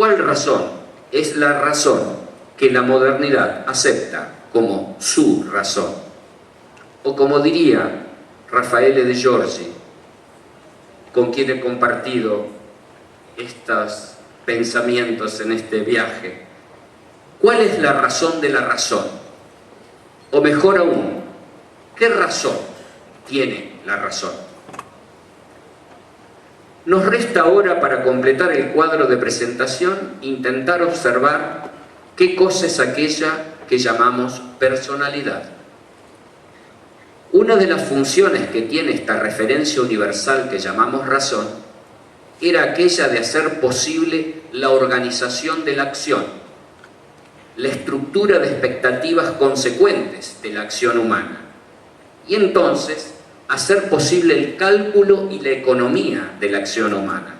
¿Cuál razón? Es la razón que la modernidad acepta como su razón. O como diría Raffaele de Giorgi, con quien he compartido estos pensamientos en este viaje, ¿cuál es la razón de la razón? O mejor aún, ¿qué razón tiene la razón? Nos resta ahora, para completar el cuadro de presentación, intentar observar qué cosa es aquella que llamamos personalidad. Una de las funciones que tiene esta referencia universal que llamamos razón era aquella de hacer posible la organización de la acción, la estructura de expectativas consecuentes de la acción humana, y entonces hacer posible el cálculo y la economía de la acción humana,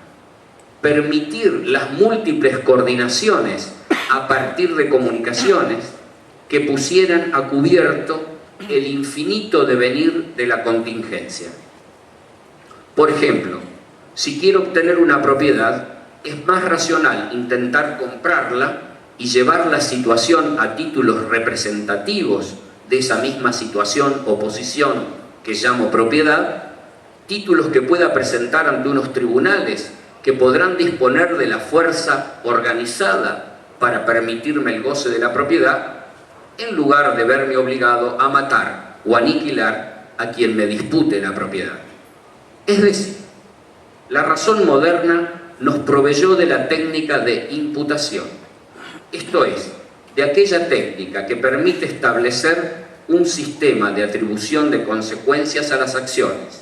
permitir las múltiples coordinaciones a partir de comunicaciones que pusieran a cubierto el infinito devenir de la contingencia. Por ejemplo, si quiero obtener una propiedad, es más racional intentar comprarla y llevar la situación a títulos representativos de esa misma situación o posición que llamo propiedad, títulos que pueda presentar ante unos tribunales que podrán disponer de la fuerza organizada para permitirme el goce de la propiedad, en lugar de verme obligado a matar o aniquilar a quien me dispute la propiedad. Es decir, la razón moderna nos proveyó de la técnica de imputación, esto es, de aquella técnica que permite establecer un sistema de atribución de consecuencias a las acciones,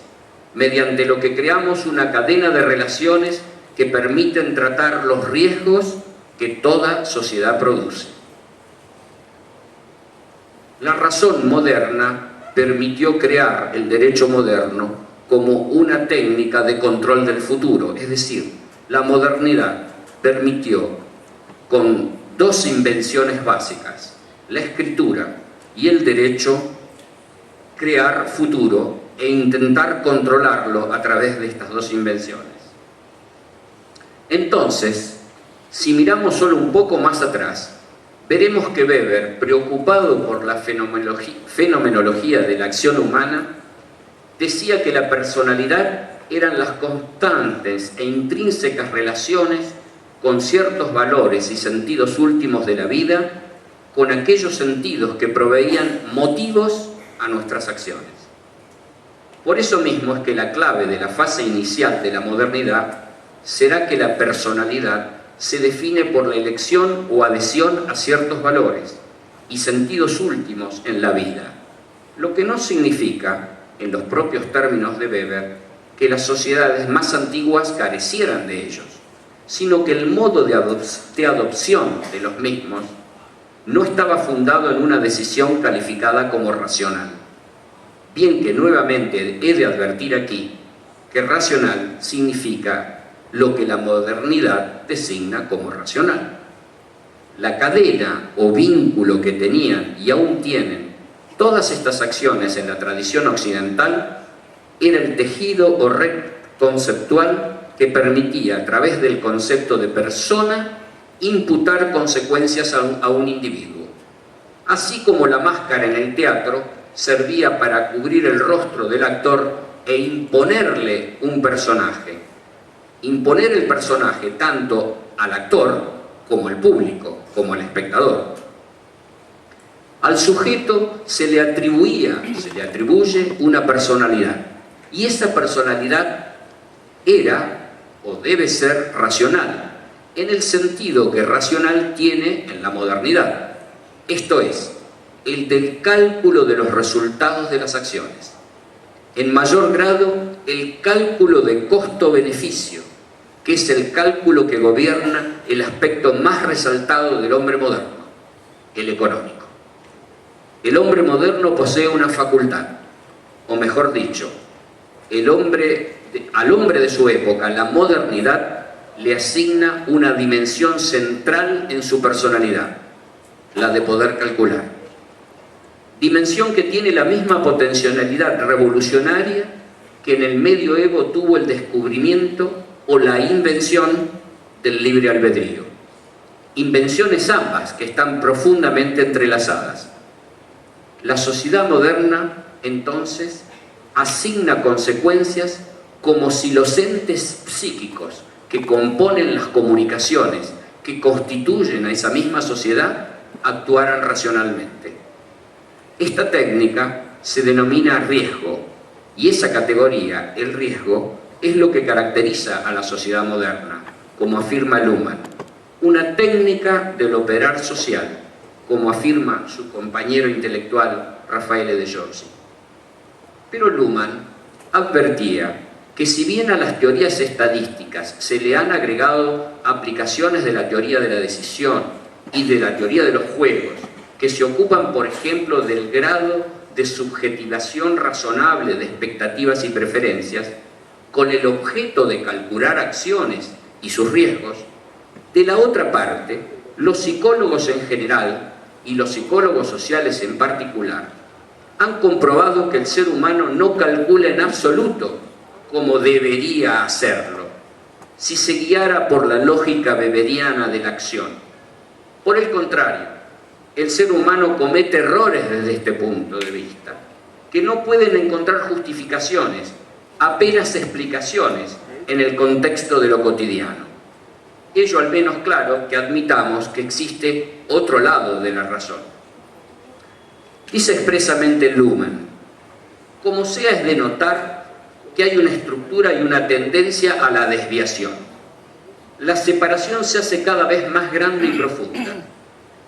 mediante lo que creamos una cadena de relaciones que permiten tratar los riesgos que toda sociedad produce. La razón moderna permitió crear el derecho moderno como una técnica de control del futuro, es decir, la modernidad permitió, con dos invenciones básicas, la escritura y el derecho, crear futuro e intentar controlarlo a través de estas dos invenciones. Entonces, si miramos solo un poco más atrás, veremos que Weber, preocupado por la fenomenología de la acción humana, decía que la personalidad eran las constantes e intrínsecas relaciones con ciertos valores y sentidos últimos de la vida, con aquellos sentidos que proveían motivos a nuestras acciones. Por eso mismo es que la clave de la fase inicial de la modernidad será que la personalidad se define por la elección o adhesión a ciertos valores y sentidos últimos en la vida, lo que no significa, en los propios términos de Weber, que las sociedades más antiguas carecieran de ellos, sino que el modo de adopción de los mismos no estaba fundado en una decisión calificada como racional. Bien que nuevamente he de advertir aquí que racional significa lo que la modernidad designa como racional. La cadena o vínculo que tenían y aún tienen todas estas acciones en la tradición occidental era el tejido o red conceptual que permitía, a través del concepto de persona, imputar consecuencias a un individuo. Así como la máscara en el teatro servía para cubrir el rostro del actor e imponerle un personaje. Imponer el personaje tanto al actor como al público, como al espectador. Al sujeto se le atribuye una personalidad, y esa personalidad era o debe ser racional, en el sentido que racional tiene en la modernidad, esto es, el del cálculo de los resultados de las acciones. En mayor grado, el cálculo de costo-beneficio, que es el cálculo que gobierna el aspecto más resaltado del hombre moderno, el económico. El hombre moderno posee una facultad, o mejor dicho, al hombre de su época, la modernidad le asigna una dimensión central en su personalidad, la de poder calcular. Dimensión que tiene la misma potencialidad revolucionaria que en el medioevo tuvo el descubrimiento o la invención del libre albedrío. invenciones ambas que están profundamente entrelazadas. La sociedad moderna, entonces, asigna consecuencias como si los entes psíquicos que componen las comunicaciones que constituyen a esa misma sociedad actuaran racionalmente. Esta técnica se denomina riesgo, y esa categoría, el riesgo, es lo que caracteriza a la sociedad moderna, como afirma Luhmann, una técnica del operar social, como afirma su compañero intelectual Raffaele de Giorgi. Pero Luhmann advertía que si bien a las teorías estadísticas se le han agregado aplicaciones de la teoría de la decisión y de la teoría de los juegos, que se ocupan, por ejemplo, del grado de subjetivación razonable de expectativas y preferencias, con el objeto de calcular acciones y sus riesgos, de la otra parte, los psicólogos en general y los psicólogos sociales en particular han comprobado que el ser humano no calcula en absoluto como debería hacerlo, si se guiara por la lógica weberiana de la acción. Por el contrario, el ser humano comete errores desde este punto de vista, que no pueden encontrar justificaciones, apenas explicaciones en el contexto de lo cotidiano. Ello al menos claro que admitamos que existe otro lado de la razón. Dice expresamente Luhmann, como sea es de notar que hay una estructura y una tendencia a la desviación. La separación se hace cada vez más grande y profunda.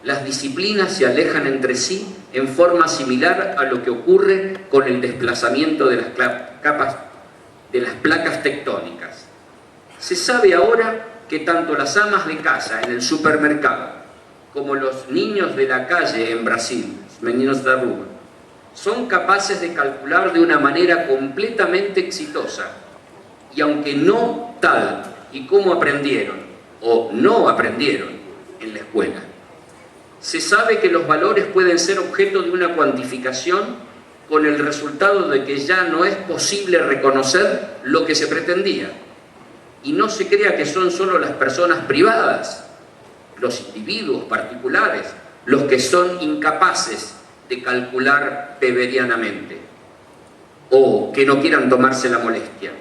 Las disciplinas se alejan entre sí en forma similar a lo que ocurre con el desplazamiento de las capas de las placas tectónicas. Se sabe ahora que tanto las amas de casa en el supermercado como los niños de la calle en Brasil, los meninos da rua, son capaces de calcular de una manera completamente exitosa, y aunque no tal y como aprendieron o no aprendieron en la escuela. Se sabe que los valores pueden ser objeto de una cuantificación con el resultado de que ya no es posible reconocer lo que se pretendía. Y no se crea que son solo las personas privadas, los individuos particulares, los que son incapaces de calcular weberianamente o que no quieran tomarse la molestia.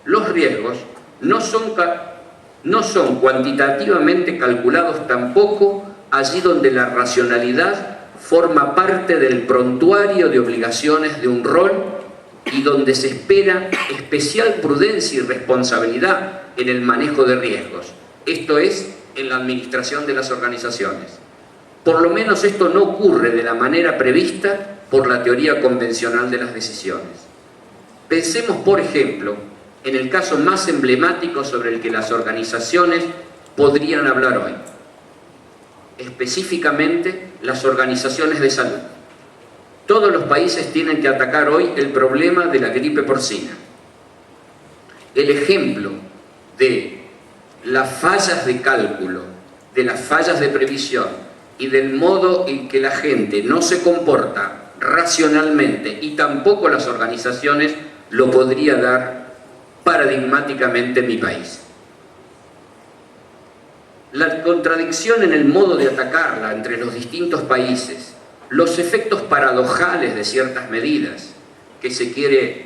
Los riesgos no son cuantitativamente calculados tampoco allí donde la racionalidad forma parte del prontuario de obligaciones de un rol y donde se espera especial prudencia y responsabilidad en el manejo de riesgos, esto es, en la administración de las organizaciones. Por lo menos esto no ocurre de la manera prevista por la teoría convencional de las decisiones. Pensemos, por ejemplo, en el caso más emblemático sobre el que las organizaciones podrían hablar hoy, específicamente las organizaciones de salud. Todos los países tienen que atacar hoy el problema de la gripe porcina. El ejemplo de las fallas de cálculo, de las fallas de previsión y del modo en que la gente no se comporta racionalmente, y tampoco las organizaciones, lo podría dar paradigmáticamente mi país. La contradicción en el modo de atacarla entre los distintos países, los efectos paradojales de ciertas medidas, que se quiere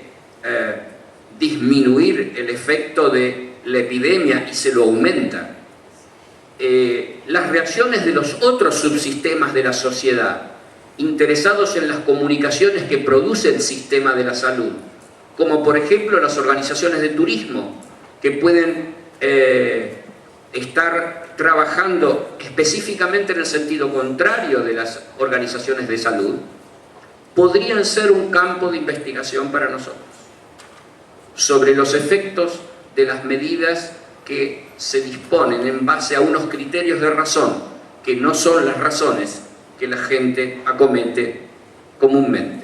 disminuir el efecto de la epidemia y se lo aumenta, las reacciones de los otros subsistemas de la sociedad interesados en las comunicaciones que produce el sistema de la salud, como por ejemplo las organizaciones de turismo, que pueden estar trabajando específicamente en el sentido contrario de las organizaciones de salud, podrían ser un campo de investigación para nosotros sobre los efectos de las medidas que se disponen en base a unos criterios de razón que no son las razones que la gente acomete comúnmente.